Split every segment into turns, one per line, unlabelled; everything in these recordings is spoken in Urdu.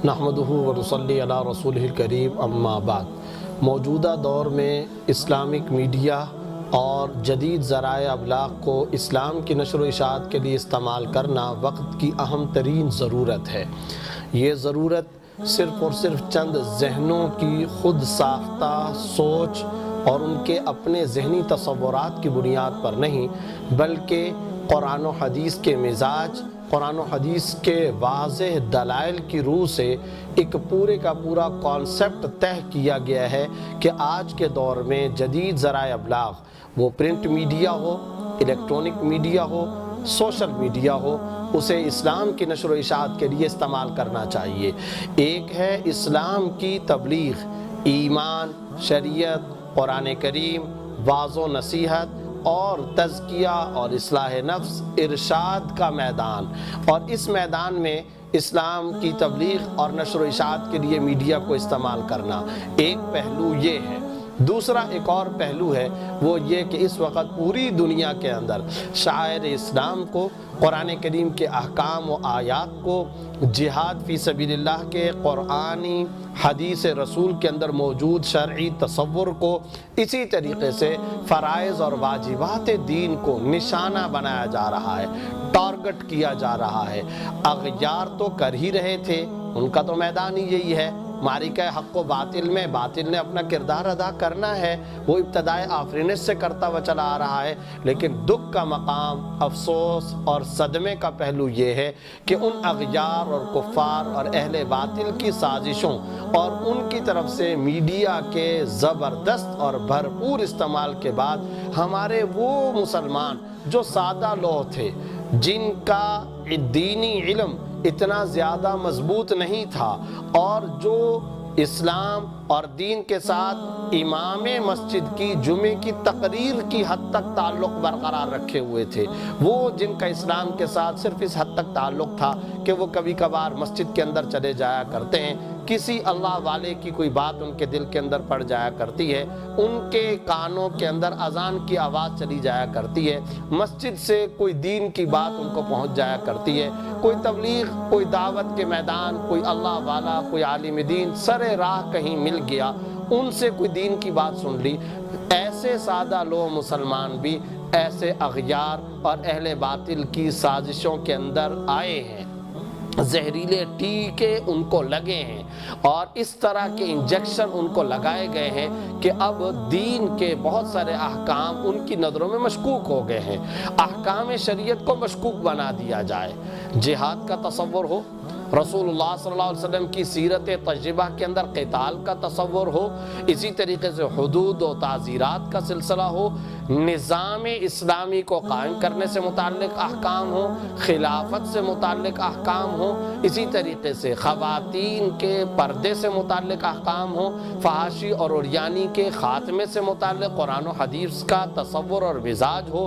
نحمدہ ونصلی علی رسولہ الکریم، اما بعد۔ موجودہ دور میں اسلامک میڈیا اور جدید ذرائع ابلاغ کو اسلام کی نشر و اشاعت کے لیے استعمال کرنا وقت کی اہم ترین ضرورت ہے۔ یہ ضرورت صرف اور صرف چند ذہنوں کی خود ساختہ سوچ اور ان کے اپنے ذہنی تصورات کی بنیاد پر نہیں، بلکہ قرآن و حدیث کے مزاج، قرآن و حدیث کے واضح دلائل کی روح سے ایک پورے کا پورا کانسیپٹ طے کیا گیا ہے کہ آج کے دور میں جدید ذرائع ابلاغ، وہ پرنٹ میڈیا ہو، الیکٹرونک میڈیا ہو، سوشل میڈیا ہو، اسے اسلام کی نشر و اشاعت کے لیے استعمال کرنا چاہیے۔ ایک ہے اسلام کی تبلیغ، ایمان، شریعت، قرآن کریم، واعظ و نصیحت اور تزکیہ اور اصلاح نفس، ارشاد کا میدان، اور اس میدان میں اسلام کی تبلیغ اور نشر و اشاعت کے لیے میڈیا کو استعمال کرنا ایک پہلو یہ ہے۔ دوسرا ایک اور پہلو ہے، وہ یہ کہ اس وقت پوری دنیا کے اندر شاعر اسلام کو، قرآن کریم کے احکام و آیات کو، جہاد فی سبیل اللہ کے قرآنی حدیث رسول کے اندر موجود شرعی تصور کو، اسی طریقے سے فرائض اور واجبات دین کو نشانہ بنایا جا رہا ہے، ٹارگٹ کیا جا رہا ہے۔ اغیار تو کر ہی رہے تھے، ان کا تو میدان ہی یہی ہے، معرکہ حق و باطل میں باطل نے اپنا کردار ادا کرنا ہے، وہ ابتدائے آفرینش سے کرتا ہوا چلا آ رہا ہے۔ لیکن دکھ کا مقام، افسوس اور صدمے کا پہلو یہ ہے کہ ان اغیار اور کفار اور اہل باطل کی سازشوں اور ان کی طرف سے میڈیا کے زبردست اور بھرپور استعمال کے بعد ہمارے وہ مسلمان جو سادہ لوح تھے، جن کا دینی علم اتنا زیادہ مضبوط نہیں تھا اور جو اسلام اور دین کے ساتھ امام مسجد کی جمعے کی تقریر کی حد تک تعلق برقرار رکھے ہوئے تھے، وہ جن کا اسلام کے ساتھ صرف اس حد تک تعلق تھا کہ وہ کبھی کبھار مسجد کے اندر چلے جایا کرتے ہیں، کسی اللہ والے کی کوئی بات ان کے دل کے اندر پڑ جایا کرتی ہے، ان کے کانوں کے اندر اذان کی آواز چلی جایا کرتی ہے، مسجد سے کوئی دین کی بات ان کو پہنچ جایا کرتی ہے، کوئی تبلیغ، کوئی دعوت کے میدان، کوئی اللہ والا، کوئی عالم دین سر راہ کہیں مل گیا، ان سے کوئی دین کی بات سن لی۔ ایسے سادہ لوگ مسلمان بھی ایسے اغیار اور اہل باطل کی سازشوں کے اندر آئے ہیں، زہریلے ٹیکے ان کو لگے ہیں اور اس طرح کے انجیکشن ان کو لگائے گئے ہیں کہ اب دین کے بہت سارے احکام ان کی نظروں میں مشکوک ہو گئے ہیں۔ احکام شریعت کو مشکوک بنا دیا جائے، جہاد کا تصور ہو، رسول اللہ صلی اللہ علیہ وسلم کی سیرت طیبہ کے اندر قتال کا تصور ہو، اسی طریقے سے حدود و تعزیرات کا سلسلہ ہو، نظام اسلامی کو قائم کرنے سے متعلق احکام ہو، خلافت سے متعلق احکام ہو، اسی طریقے سے خواتین کے پردے سے متعلق احکام ہو، فحاشی اور عریانی کے خاتمے سے متعلق قرآن و حدیث کا تصور اور مزاج ہو،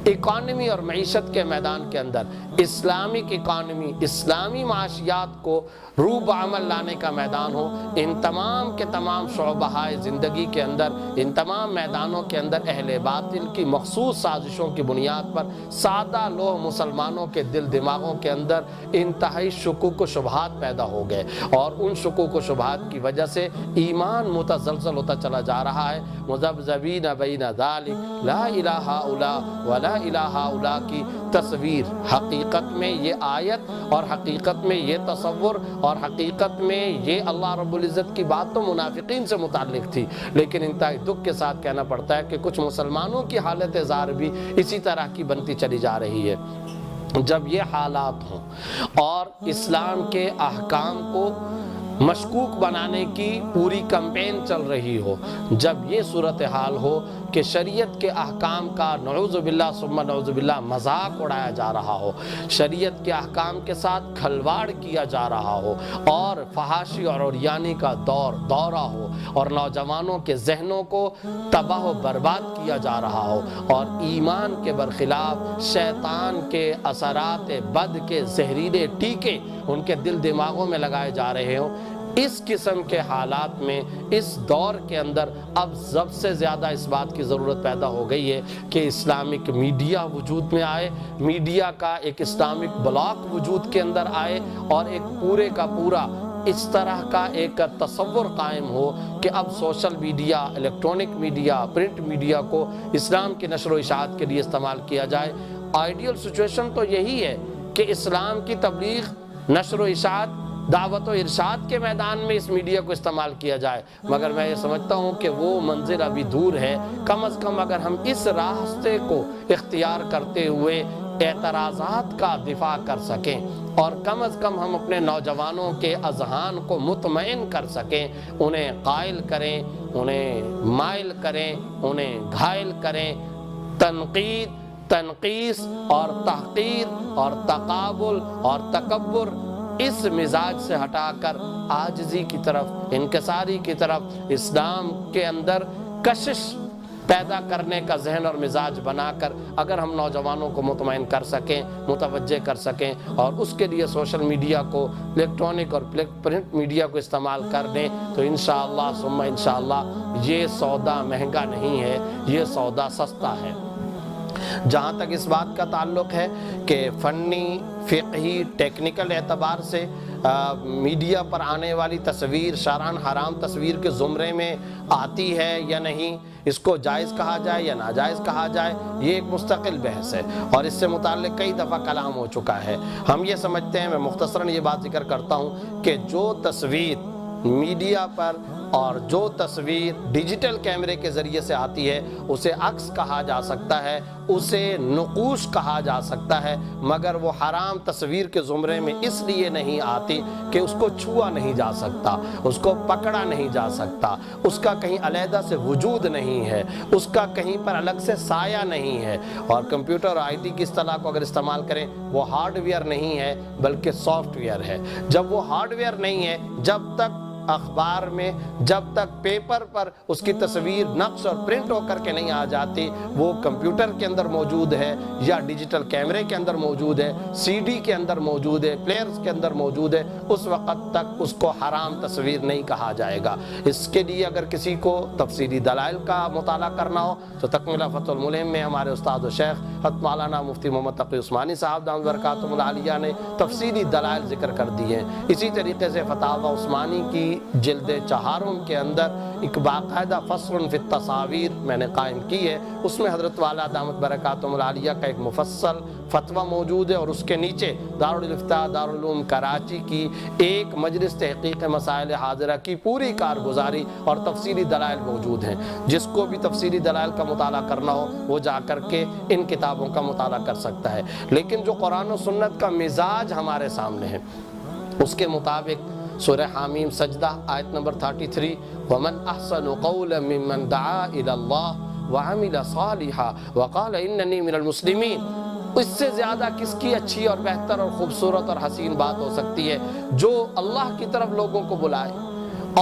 اکانومی اور معیشت کے میدان کے اندر اسلامک اکانومی، اسلامی معاشیات کو روب عمل لانے کا میدان ہو، ان تمام کے تمام شعبہ زندگی کے اندر، ان تمام میدانوں کے اندر اہل باطل کی مخصوص سازشوں کی بنیاد پر سادہ لوگ مسلمانوں کے دل دماغوں کے اندر انتہائی شکوک و شبہات پیدا ہو گئے، اور ان شکوک و شبہات کی وجہ سے ایمان متزلزل ہوتا چلا جا رہا ہے۔ مذبذبین بین ذالک لا الہ الا ولا الہ الا کی تصویر، حقیقت میں یہ آیت اور حقیقت میں یہ تصور اور حقیقت میں یہ اللہ رب العزت کی بات تو منافقین سے متعلق تھی، لیکن انتہائی دکھ کے ساتھ کہنا پڑتا ہے کہ کچھ مسلمانوں کی حالت زار بھی اسی طرح کی بنتی چلی جا رہی ہے۔ جب یہ حالات ہوں اور اسلام کے احکام کو مشکوک بنانے کی پوری کمپین چل رہی ہو، جب یہ صورتحال ہو کہ شریعت کے احکام کا نعوذ باللہ ثم نعوذ باللہ مذاق اڑایا جا رہا ہو، شریعت کے احکام کے ساتھ کھلواڑ کیا جا رہا ہو، اور فحاشی اور عریانی کا دورہ ہو، اور نوجوانوں کے ذہنوں کو تباہ و برباد کیا جا رہا ہو، اور ایمان کے برخلاف شیطان کے اثرات بد کے زہریلے ٹیکے ان کے دل دماغوں میں لگائے جا رہے ہوں، اس قسم کے حالات میں اس دور کے اندر اب سب سے زیادہ اس بات کی ضرورت پیدا ہو گئی ہے کہ اسلامک میڈیا وجود میں آئے، میڈیا کا ایک اسلامک بلاک وجود کے اندر آئے، اور ایک پورے کا پورا اس طرح کا ایک تصور قائم ہو کہ اب social media, electronic media, print media کو اسلام کی نشر و اشاعت کے لیے استعمال کیا جائے۔ آئیڈیل سچویشن تو یہی ہے کہ اسلام کی تبلیغ، نشر و اشاعت، دعوت و ارشاد کے میدان میں اس میڈیا کو استعمال کیا جائے، مگر میں یہ سمجھتا ہوں کہ وہ منزل ابھی دور ہے۔ کم از کم اگر ہم اس راستے کو اختیار کرتے ہوئے اعتراضات کا دفاع کر سکیں، اور کم از کم ہم اپنے نوجوانوں کے اذہان کو مطمئن کر سکیں، انہیں قائل کریں، انہیں مائل کریں، انہیں گھائل کریں، تنقید، تنقیص اور تحقیر اور تقابل اور تکبر اس مزاج سے ہٹا کر عاجزی کی طرف، انکساری کی طرف، اسلام کے اندر کشش پیدا کرنے کا ذہن اور مزاج بنا کر اگر ہم نوجوانوں کو مطمئن کر سکیں، متوجہ کر سکیں، اور اس کے لیے سوشل میڈیا کو، الیکٹرونک اور پرنٹ میڈیا کو استعمال کر دیں، تو انشاءاللہ ثم انشاءاللہ یہ سودا مہنگا نہیں ہے، یہ سودا سستا ہے۔ جہاں تک اس بات کا تعلق ہے کہ فنی، فقہی، ٹیکنیکل اعتبار سے میڈیا پر آنے والی تصویر شرعاً حرام تصویر کے زمرے میں آتی ہے یا نہیں، اس کو جائز کہا جائے یا ناجائز کہا جائے، یہ ایک مستقل بحث ہے، اور اس سے متعلق کئی دفعہ کلام ہو چکا ہے۔ ہم یہ سمجھتے ہیں، میں مختصراً یہ بات ذکر کرتا ہوں کہ جو تصویر میڈیا پر اور جو تصویر ڈیجیٹل کیمرے کے ذریعے سے آتی ہے اسے عکس کہا جا سکتا ہے، اسے نقوش کہا جا سکتا ہے، مگر وہ حرام تصویر کے زمرے میں اس لیے نہیں آتی کہ اس کو چھوا نہیں جا سکتا، اس کو پکڑا نہیں جا سکتا، اس کا کہیں علیحدہ سے وجود نہیں ہے، اس کا کہیں پر الگ سے سایہ نہیں ہے۔ اور کمپیوٹر اور آئی ٹی کی اصطلاح کو اگر استعمال کریں، وہ ہارڈ ویئر نہیں ہے بلکہ سافٹ ویئر ہے۔ جب وہ ہارڈ ویئر نہیں ہے، جب تک اخبار میں، جب تک پیپر پر اس کی تصویر نقش اور پرنٹ ہو کر کے نہیں آ جاتی، وہ کمپیوٹر کے اندر موجود ہے یا ڈیجیٹل کیمرے کے اندر موجود ہے، سی ڈی کے اندر موجود ہے، پلیئرز کے اندر موجود ہے، اس وقت تک اس کو حرام تصویر نہیں کہا جائے گا۔ اس کے لیے اگر کسی کو تفصیلی دلائل کا مطالعہ کرنا ہو تو تکملہ فتح الملہم میں ہمارے استاد و شیخ حضرت مولانامفتی محمد تقی عثمانی صاحب دامت برکاتہم العالیہ نے تفصیلی دلائل ذکر کر دی ہیں۔ اسی طریقے سے فتاوی عثمانی کی جلد 4 کے اندر ایک باقاعدہ فصل فی التصاویر میں نے قائم کی ہے، اس میں حضرت والا دامت برکاتہم العالیہ کا ایک مفصل فتویٰ موجود ہے، اور اس کے نیچے دارالافتاء دارالعلوم کراچی کی ایک مجلس تحقیق مسائل حاضرہ کی پوری کارگزاری اور تفصیلی دلائل موجود ہیں۔ جس کو بھی تفصیلی دلائل کا مطالعہ کرنا ہو وہ جا کر کے ان کتابوں کا مطالعہ کر سکتا ہے۔ لیکن جو قرآن و سنت کا مزاج ہمارے سامنے ہے، اس کے مطابق سورہ حامیم سجدہ آیت نمبر 33، وَمَنْ أَحْسَنُ قَوْلًا مِّمَّنْ دَعَا إِلَى اللَّهِ وَعَمِلَ صَالِحًا وَقَالَ إِنَّنِي مِنَ الْمُسْلِمِينَ، اس سے زیادہ کس کی اچھی اور بہتر اور خوبصورت اور حسین بات ہو سکتی ہے جو اللہ کی طرف لوگوں کو بلائے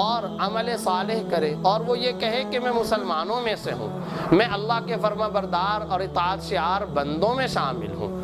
اور عمل صالح کرے، اور وہ یہ کہے کہ میں مسلمانوں میں سے ہوں، میں اللہ کے فرما بردار اور اطاعت شعار بندوں میں شامل ہوں۔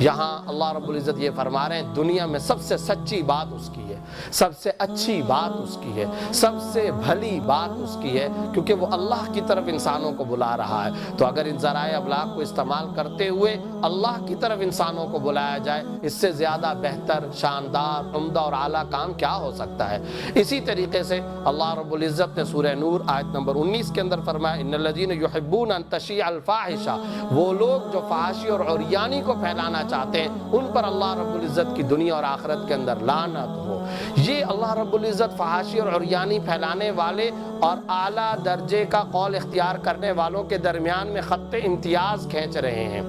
یہاں اللہ رب العزت یہ فرما رہے ہیں دنیا میں سب سے سچی بات اس کی ہے، سب سے اچھی بات اس کی ہے، سب سے بھلی بات اس کی ہے، کیونکہ وہ اللہ کی طرف انسانوں کو بلا رہا ہے۔ تو اگر ان ذرائع ابلاغ کو استعمال کرتے ہوئے اللہ کی طرف انسانوں کو بلایا جائے، اس سے زیادہ بہتر، شاندار، عمدہ اور اعلیٰ کام کیا ہو سکتا ہے۔ اسی طریقے سے اللہ رب العزت نے سورہ نور آیت نمبر 19 کے اندر فرمایا، ان الذین یحبون ان تشیع الفاحشہ، وہ لوگ جو فحاشی اور عریانی کو پھیلانا چاہتے ہیں ان پر اللہ رب العزت کی دنیا اور آخرت کے اندر لعنت ہو۔ یہ اللہ رب العزت فحاشی اور عریانی پھیلانے والے اور اعلیٰ درجے کا قول اختیار کرنے والوں کے درمیان میں خط امتیاز کھینچ رہے ہیں،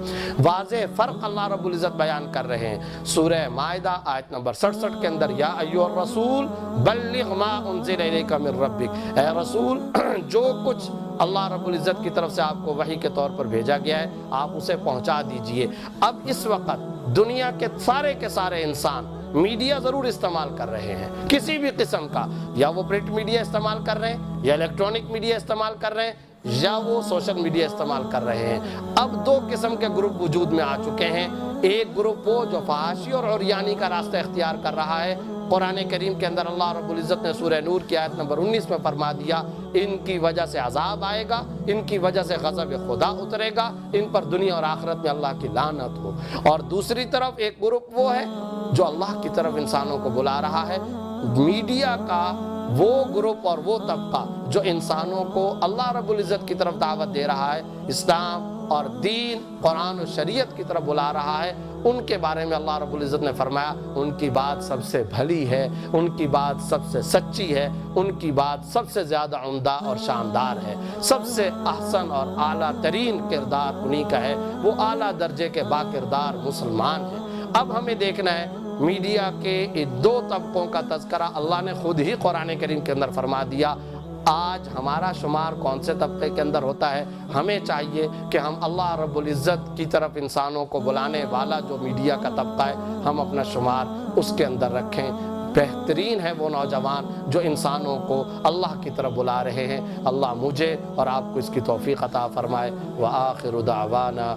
واضح فرق اللہ رب العزت بیان کر رہے ہیں۔ سورہ مائدہ آیت نمبر 67 کے اندر، یا ایھا الرسول بلغ ما انزل الیک من ربک، اے رسول جو کچھ اللہ رب العزت کی طرف سے آپ کو وحی کے طور پر بھیجا گیا ہے آپ اسے پہنچا دیجئے۔ اب اس وقت دنیا کے سارے انسان میڈیا ضرور استعمال کر رہے ہیں، کسی بھی قسم کا، یا وہ پرنٹ میڈیا استعمال کر رہے ہیں، یا الیکٹرونک میڈیا استعمال کر رہے ہیں، یا وہ سوشل میڈیا استعمال کر رہے ہیں۔ اب دو قسم کے گروپ وجود میں آ چکے ہیں۔ ایک گروپ وہ جو فحاشی اور عریانی کا راستہ اختیار کر رہا ہے۔ قرآن کریم کے اندر اللہ رب العزت نے سورہ نور کی آیت نمبر 19 میں فرما دیا، ان کی وجہ سے عذاب آئے گا، ان کی وجہ سے غضب خدا اترے گا، ان پر دنیا اور آخرت میں اللہ کی لعنت ہو۔ اور دوسری طرف ایک گروپ وہ ہے جو اللہ کی طرف انسانوں کو بلا رہا ہے۔ میڈیا کا وہ گروپ اور وہ طبقہ جو انسانوں کو اللہ رب العزت کی طرف دعوت دے رہا ہے، اسلام اور دین، قرآن و شریعت کی طرف بلا رہا ہے، ان کے بارے میں اللہ رب العزت نے فرمایا ان کی بات سب سے بھلی ہے، ان کی بات سب سے سچی ہے، ان کی بات سب سے زیادہ عمدہ اور شاندار ہے، سب سے احسن اور اعلیٰ ترین کردار انہی کا ہے، وہ اعلیٰ درجے کے با کردار مسلمان ہیں۔ اب ہمیں دیکھنا ہے میڈیا کے ان دو طبقوں کا تذکرہ اللہ نے خود ہی قرآن کریم کے اندر فرما دیا۔ آج ہمارا شمار کون سے طبقے کے اندر ہوتا ہے؟ ہمیں چاہیے کہ ہم اللہ رب العزت کی طرف انسانوں کو بلانے والا جو میڈیا کا طبقہ ہے، ہم اپنا شمار اس کے اندر رکھیں۔ بہترین ہے وہ نوجوان جو انسانوں کو اللہ کی طرف بلا رہے ہیں۔ اللہ مجھے اور آپ کو اس کی توفیق عطا فرمائے۔ وآخر دعوانا